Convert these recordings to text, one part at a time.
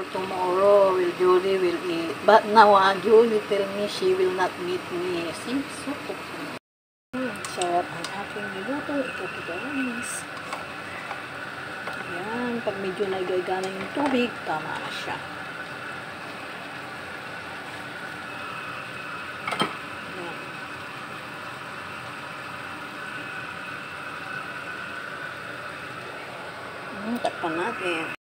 for tomorrow. Julie will eat. But now, Julie tell me she will not meet me. Seems so okay. Sarap ang aking niluto. Ito guys. Ayan. Pag medyo nagagana yung tubig, tama na siya. Takpan natin.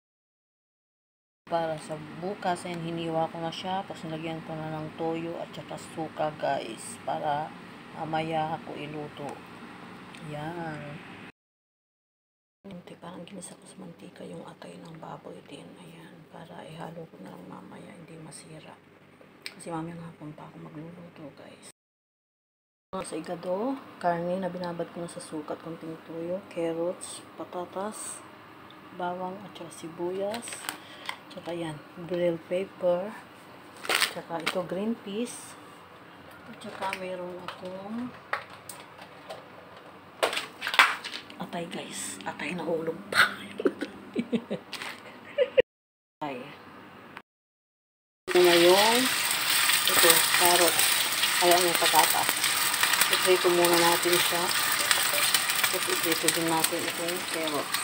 Para sa bukas, and hiniwa ko na siya. Tapos nilagyan ko na ng toyo at saka suka guys. Para mamaya ako iluto. Ayan. Parang ginisa ko sa mantika yung atay ng baboy din. Ayan. Para ihalo ko na lang mamaya. Hindi masira. Kasi mamaya hapon pa ako magluluto guys. Sa igado, karne na binabad ko na sa suka at konting toyo, carrots, patatas, bawang at saka sibuyas, tsaka yan, bell pepper, tsaka ito green peas, at tsaka mayroon akong atay guys, atay na hulog pa. Ay. Ito na yung ito, carrot, ayan yung patatas. Iprito muna natin siya, tapos iprito din natin itong carrots.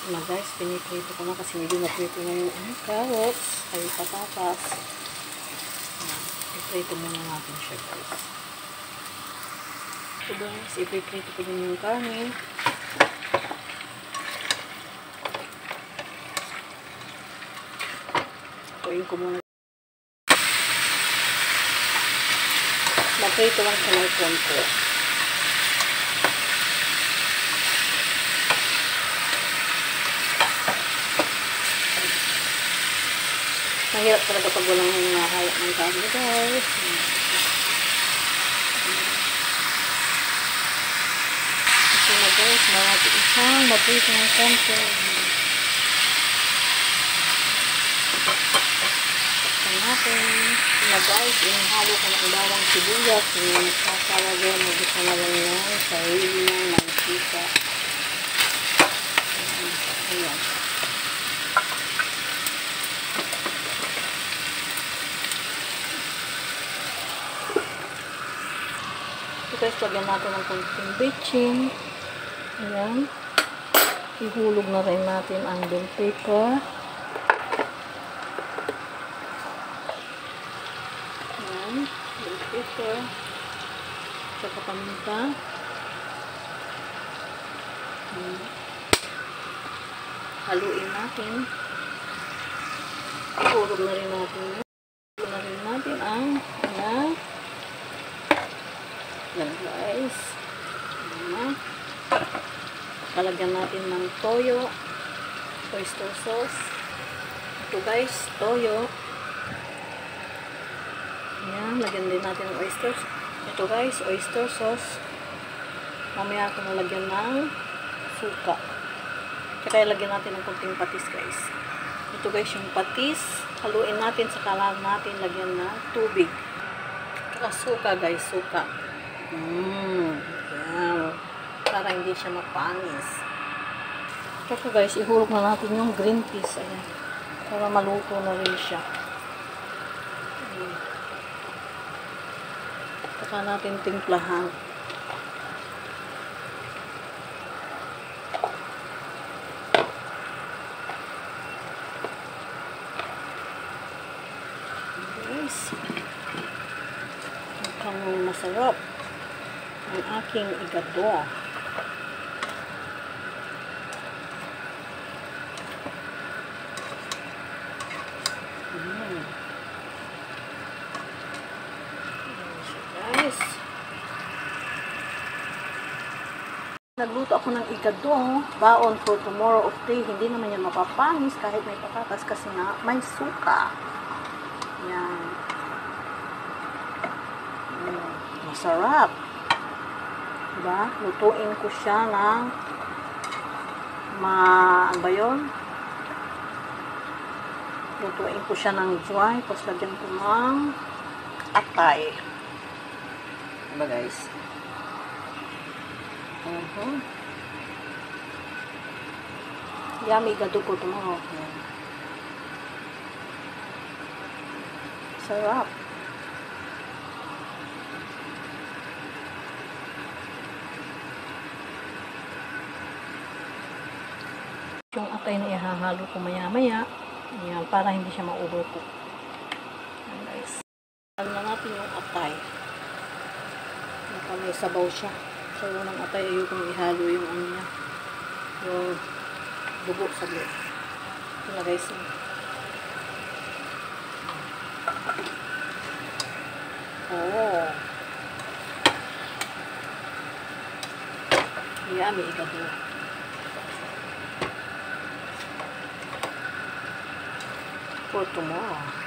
Na guys, piniprito ko na kasi medyo naprito na yung carrots ay patatas. Iprito muna natin siya guys. So guys, iprito ko din yung karne. Tuin ko muna. Naprito lang siya ng konti. Mahirap talaga pag walang hayop ng karne guys. Ito na guys, marami isang maprito ng konti. Takpan natin. Ito na guys, inihalo ko ng bawang sibuyas. Nagsasalagyan, mag-isa na lang yan. Sarili ng mantika. Ayan. Guys, lagyan natin ng konting bitchin. Ayan. Ihulog na rin natin ang bell pepper. Ayan. Bell pepper. Tsaka paminta. Haluin natin. Ihulog na rin natin. Ihulog na rin natin ang ayan. Yan guys. Ayan. Palagyan natin ng toyo, oyster sauce. Ito guys, toyo. Ayan, lagyan din natin ng oysters. Ito guys, oyster sauce. Mamaya ako nalagyan ng suka. Tsaka ilagyan natin ng konting patis guys. Ito guys yung patis. Haluin natin, saka lang natin lagyan ng tubig. Tsaka suka guys, suka. Yan. Para hindi siya mapangis. Tsaka guys, ihulog na natin yung green peas. Ayan. Para maluto na rin siya. Tsaka natin timplahan. Guys. Mukhang masarap ang aking igado. Guys, nagluto ako ng igado, baon for tomorrow of day. Hindi naman yan mapapangis kahit may patatas kasi nga may suka. Yan. Masarap. Diba? Lutuin ko siya ng ano ba yun? Lutuin ko siya ng dry. Tapos lagyan ko ng atay. Diba guys? Yummy gado po tomorrow. Yan. Sarap. Yung atay na ihahalo ko maya-maya. Ayan, para hindi siya ma-overcook. Ayan guys. Alam na natin yung atay. May sabaw siya. So, unang atay ayokong ihalo yung ano niya. Yung dugo sa loob. Ito na guys. Oh. Yummy igado. For tomorrow.